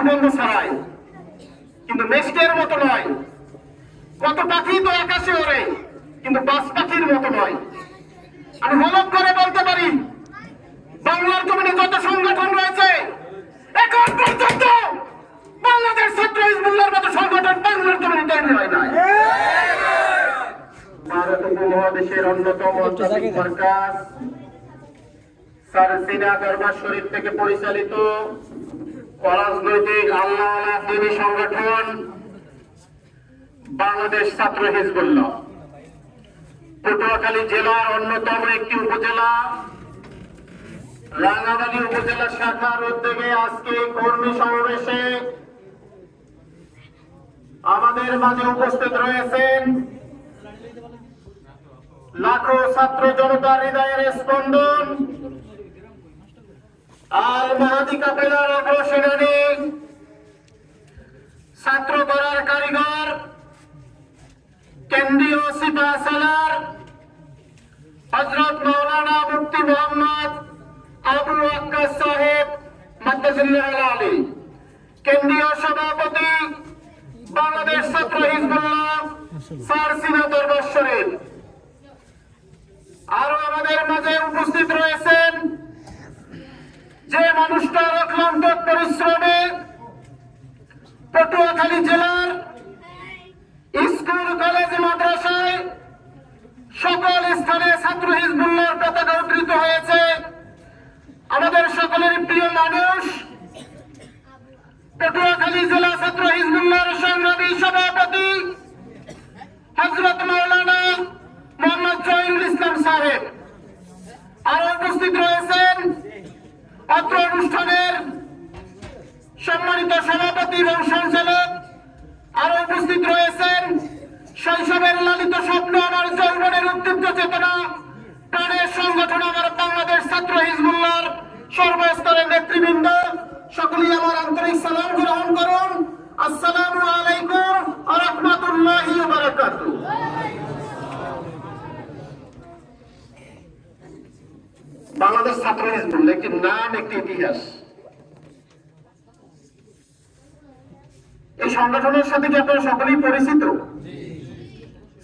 সুগন্ধ ছড়ায়, কিন্তু মেষ্টের মতো নয়। কত পাখি তো আকাশে ওড়ে, কিন্তু বাজ পাখির মতো নয়। আমি হলক করে বলতে পারি, বাংলার জমিনে যত সংগঠন রয়েছে এখন পর্যন্ত বাংলাদেশ ছাত্র হিজবুল্লাহর মতো সংগঠন বাংলার জমিনে তৈরি হয় নাই। ভারত উপমহাদেশের অন্যতম আধ্যাত্মিক মার্কাজ সারসিনা দরবার শরীফ থেকে পরিচালিত অরাজনৈতিক আল্লাহ দিনী সংগঠন বাংলাদেশ ছাত্র হিজবুল্লাহ পটুয়াখালী জেলার অন্যতম একটি উপজেলা রাঙ্গামাটি উপজেলা শাখার উদ্যোগে আজকে কর্মী সমাবেশে আমাদের মাঝে উপস্থিত রয়েছেন লাখো ছাত্র জনতার হৃদয়ের স্পন্দন, আল মাহাদি কাফেলার অগ্রসেনানী, ছাত্র গড়ার কারিগর, কেন্দ্রীয় সিপাহ সালার হযরত মাওলানা মুফতি মোহাম্মদ আবুল আক্কাস সাহেব মাদ্দাজিল্লাহ আলী, কেন্দ্রীয় সভাপতি বাংলাদেশ ছাত্র হিজবুল্লাহ সারসিনা দরবার শরীফ। আরো আমাদের মাঝে উপস্থিত রয়েছেন যে মানুষটার অক্লান্ত পরিশ্রমে পটুয়াখালী জেলার স্কুল কলেজ মাদ্রাসায় সকল স্থানে ছাত্র হিজবুল্লাহর পতাকা উদ্ধৃত হয়েছে। আমাদের সকলের প্রিয় মানুষ, পটুয়াখালী জেলা ছাত্র হিজবুল্লাহর সংগ্রামী সভাপতি হযরত মাওলানা মোহাম্মদ জহিরুল ইসলাম সাহেব। আরো উপস্থিত রয়েছেন অত্র অনুষ্ঠানের সম্মানিত সভাপতি এবং সঞ্চালক। আরো উপস্থিত রয়েছেন শৈশবের লালিত স্বপ্ন আমার যৌবনের উদ্দীপ্ত চেতনা প্রাণের সংগঠন আমার বাংলাদেশ ছাত্র হিজবুল্লাহর সর্বস্তরের নেতৃবৃন্দ। সকলেই আমার আন্তরিক সালাম গ্রহণ করুন। আসসালামু আলাইকুম ওয়া রাহমাতুল্লাহি ওয়া বারাকাতুহু। বাংলাদেশ ছাত্র হিজবুল্লাহ একটি নাম, একটি ইতিহাস। এই সংগঠনের সাথে কি আপনারা সকলেই পরিচিত?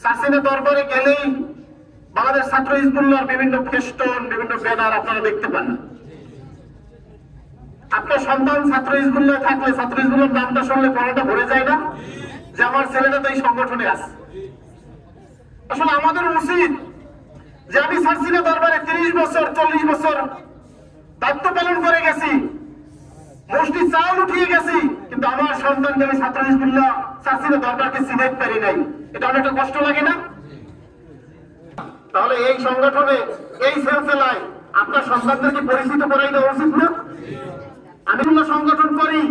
সারসিনা দরবারে গেলেই বাংলাদেশ ছাত্র হিজবুল্লাহর বিভিন্ন ফেস্টন, বিভিন্ন ব্যানার আপনারা দেখতে পান। আপনার সন্তান ছাত্র হিজবুল্লাহ থাকলে ছাত্র হিজবুল্লাহর নামটা শুনলে পড়াটা ভরে যায় না যে আমার ছেলেটা তো এই সংগঠনে আছে। আসলে আমাদের উচিত যে আমি সারসিনা দরবারে 30 বছর 40 বছর দায়িত্ব পালন করে গেছি, মুষ্টি চাউল উঠিয়ে গেছি, কিন্তু আমার সন্তানকে আমি ছাত্র হিজবুল্লাহ সারসিনা দরবারকে চিনতে পারি নাই। এটা অনেকটা কষ্ট লাগে না? তাহলে এই সংগঠনে, এই সিলসিলায় আপনার সন্তানদেরকে পরিচিত করাই দেওয়া উচিত না? আমি সংগঠন করি,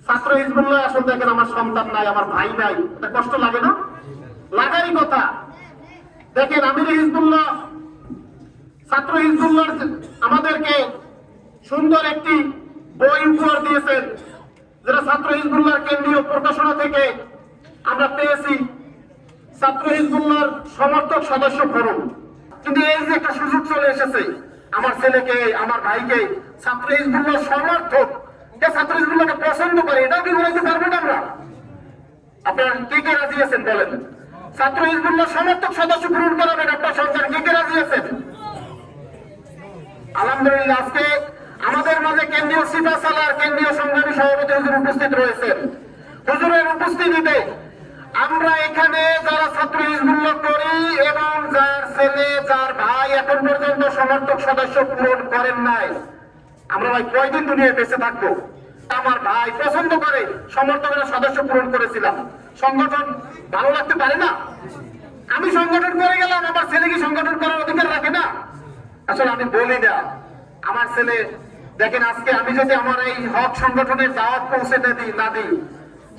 ছাত্র হিজবুল্লাহ আসলে দেখেন আমার সন্তান নাই, আমার ভাই নাই, এটা কষ্ট লাগে না? লাগারই কথা। দেখেন আমির হিজবুল্লাহ ছাত্র হিজবুল্লাহ আমাদেরকে সুন্দর একটি বই উপহার দিয়েছেন, যেটা ছাত্র হিজবুল্লাহর কেন্দ্রীয় প্রকাশনা থেকে আমরা পেয়েছি, ছাত্র হিজবুল্লাহর সমর্থক সদস্য ফোরাম। কিন্তু এই যে একটা সুযোগ চলে এসেছে আমার ছেলেকে, আমার ভাইকে ছাত্র হিজবুল্লাহর সমর্থক, ছাত্র হিজবুল্লাহকে পছন্দ করে, এটাও কি বলতে পারবেন আমরা? আপনারা কে কে রাজি আছেন বলেন? ছাত্র হিজবুল্লাহ সমর্থক সদস্য পূরণ করাবেন আপনার সন্তান, কে কে রাজি আছেন? আলহামদুলিল্লাহ। আজকে আমাদের মাঝে কেন্দ্রীয় সিপাহ সালার কেন্দ্রীয় সংগ্রামী সভাপতি হুজুর উপস্থিত রয়েছেন। হুজুরের উপস্থিতিতে আমরা এখানে যারা ছাত্র হিজবুল্লাহ করি এবং যার ছেলে, যার ভাই এখন পর্যন্ত সমর্থক সদস্য পূরণ করেন নাই, আমরা ভাই কয়দিন দুনিয়ায় বেঁচে থাকবো? আমার ভাই পছন্দ করে সমর্থকের সদস্য পূরণ করেছিলাম। সংগঠন ভালো লাগতে পারে না? আমি সংগঠন করে গেলাম, আমার ছেলে কি সংগঠন করার অধিকার রাখে না? আসলে আমি বলি না, আমার ছেলে দেখেন আজকে আমি যদি আমার এই হক সংগঠনের দাওয়াত পৌঁছে না দিই,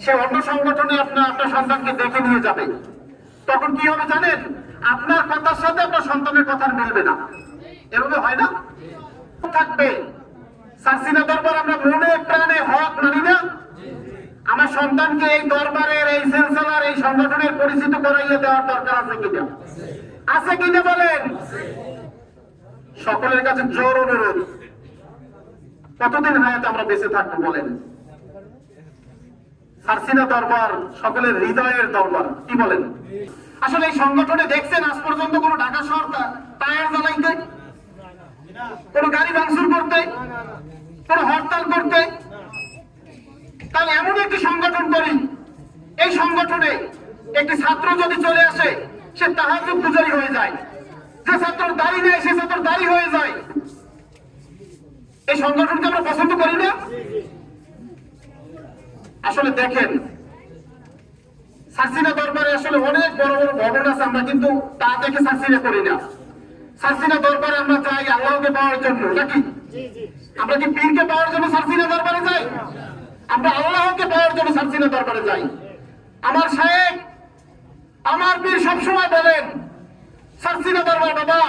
সে অন্য সংগঠনে আপনার সন্তানকে দেখে নিয়ে যাবে। তখন কি হবে জানেন? আপনার কথার সাথে আপনার সন্তানের কথা মিলবে না। এভাবে হয় না? থাকবে সারসিনা দরবার আমরা মনে প্রাণে হক মানি না। আমার সন্তানকে এই দরবারের, এই সিলসিলার, এই সংগঠনের পরিচিত করাইয়া দেওয়ার দরকার আছে কিনা? আছে কিনা বলেন? সকলের কাছে জোর অনুরোধ, কতদিন হায়াতে আমরা বেঁচে থাকবো বলেন? সারসিনা দরবার সকলের হৃদয়ের দরবার, কি বলেন? আসলে এই সংগঠনে দেখছেন আজ পর্যন্ত কোন ঢাকা শহর টায়ার জ্বালাইতে, কোন গাড়ি ভাঙচুর করতে, কোন হরতাল করতে? তাহলে এমন একটি সংগঠন করি, এই সংগঠনে একটি ছাত্র যদি চলে আসে সে তাহাজ্জুদ পূজারী হয়ে যায়, যে ছাত্র দাড়ি নেয় সে ছাত্র দাড়ি হয়ে যায়। এই সংগঠনকে আমরা পছন্দ করি না। আসলে দেখেন সারসিনা দরবারে আসলে অনেক বড় বড় ভবন আছে, আমরা কিন্তু তা দেখে সারসিনা করি না। সারসিনা দরবারে আমরা যাই আল্লাহকে পাওয়ার জন্য, নাকি? আমরা কি পীরকে পাওয়ার জন্য সারসিনা দরবারে যাই? আমরা আল্লাহকে পাওয়ার জন্য সারসিনা দরবারে যাই। আমার শায়েখ, আমার পীর সবসময় বলেন সারসিনা দরবার বাবা,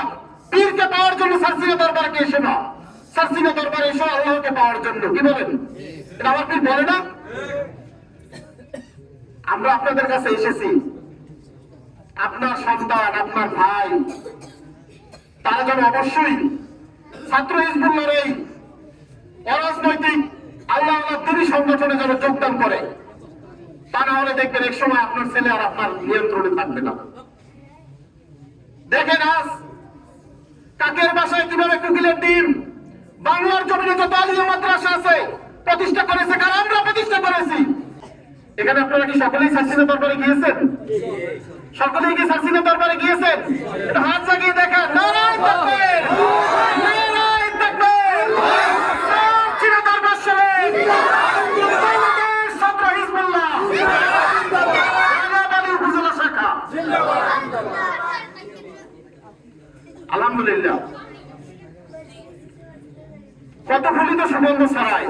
পীরকে পাওয়ার জন্য সারসিনা দরবারকে এসো না, সারসিনা দরবারে এসো আল্লাহকে পাওয়ার জন্য, কি বলেন? এটা আমার পীর বলে না? আমরা আপনাদের কাছে এসেছি, আপনার সন্তান, আপনার ভাই, তারা যেন অবশ্যই ছাত্র হিজবুল্লাহর এই অরাজনৈতিক আল্লাহ দিনী সংগঠনে যেন যোগদান করে। তা না হলে দেখবেন এক সময় আপনার ছেলে আর আপনার নিয়ন্ত্রণে থাকবে না। দেখেন আজ কাকের বাসায় কিভাবে কুকিলের ডিম বাংলার জমিনে যত আলিয়া মাদ্রাসা আছে প্রতিষ্ঠা করেছে, কারণ আমরা প্রতিষ্ঠা করেছি। এখানে আপনারা কি সকলেই সারসিনা দরবারে গিয়েছেন? সকলেই কি সারসিনা দরবারে গিয়েছেন? এটা হাত জাগিয়ে দেখেন। নারায়ে তাকবীর, নারায়ে তাকবীর, সারসিনা দরবার শরীফ, বাংলাদেশ ছাত্র হিজবুল্লাহ, রাঙামাটি উপজেলা শাখা। আলহামদুলিল্লাহ, কত ফুলিত সুগন্ধ ছড়ায়,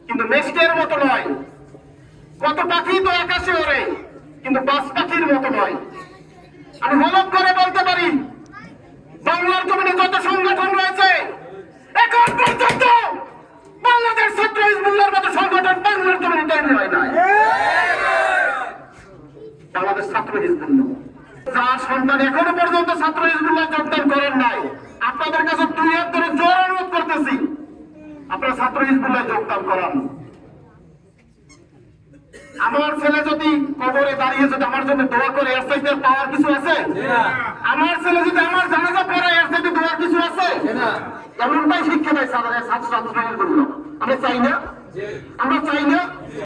কিন্তু মেষ্টের মতো নয়। কত পাখি তো আকাশে ওড়ে, কিন্তু বাস পাখির মতো নয়। আমি হলফ করে বলতে পারি বাংলার জমিনে যত সংগঠন রয়েছে এখন পর্যন্ত বাংলাদেশ ছাত্র হিজবুল্লাহর মতো সংগঠন বাংলার জমিনে তৈরি হয় নাই। বাংলাদেশ ছাত্র হিজবুল্লাহ যার সন্তান এখনো পর্যন্ত ছাত্র হিজবুল্লাহ যোগদান করেন নাই, আপনাদের কাছে দুই হাত ধরে জোর অনুরোধ করতেছি, আপনারা ছাত্র হিজবুল্লাহ যোগদান করান। আমার ছেলে যদি কবরে দাঁড়িয়ে যদি আমার জন্য দোয়া করে, এর চাইতে পাওয়ার কিছু আছে? আমার ছেলে যদি আমার জানাজা পড়ে, এর চাইতে দোয়ার কিছু আছে? এমনটাই শিক্ষা দেয় ছাত্র-ছাত্রীগুলো। আমরা চাই না, আমরা চাই না।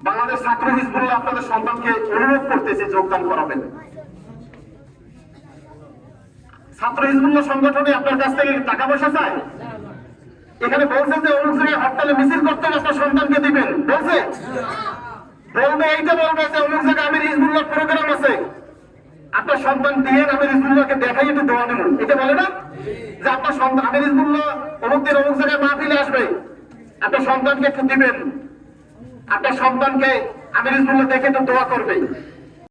বাংলাদেশ ছাত্র হিজবুল্লাহ আপনাদের সন্তানকে অনুরোধ করতেছে যোগদান করাবেন। ছাত্র হিজবুল্লাহ সংগঠনে আপনার কাছ থেকে টাকা পয়সা চাই? এখানে বলছে যে অমুক জায়গায় হরতালে মিছিল করতে আপনার সন্তানকে দিবেন, বলছে? বলবে এইটা, বলবে যে অমুক জায়গায় আমির হিজবুল্লাহ প্রোগ্রাম আছে, আপনার সন্তান দিয়ে আমির হিজবুল্লাহকে দেখাই একটু দোয়া দেবেন, এটা বলে না? যে আপনার সন্তান আমির হিজবুল্লাহ অমুক দিন অমুক জায়গায় মাহফিলে আসবে, আপনার সন্তানকে একটু দিবেন, আপনার সন্তানকে আমির হিজবুল্লাহ দেখে একটু দোয়া করবে।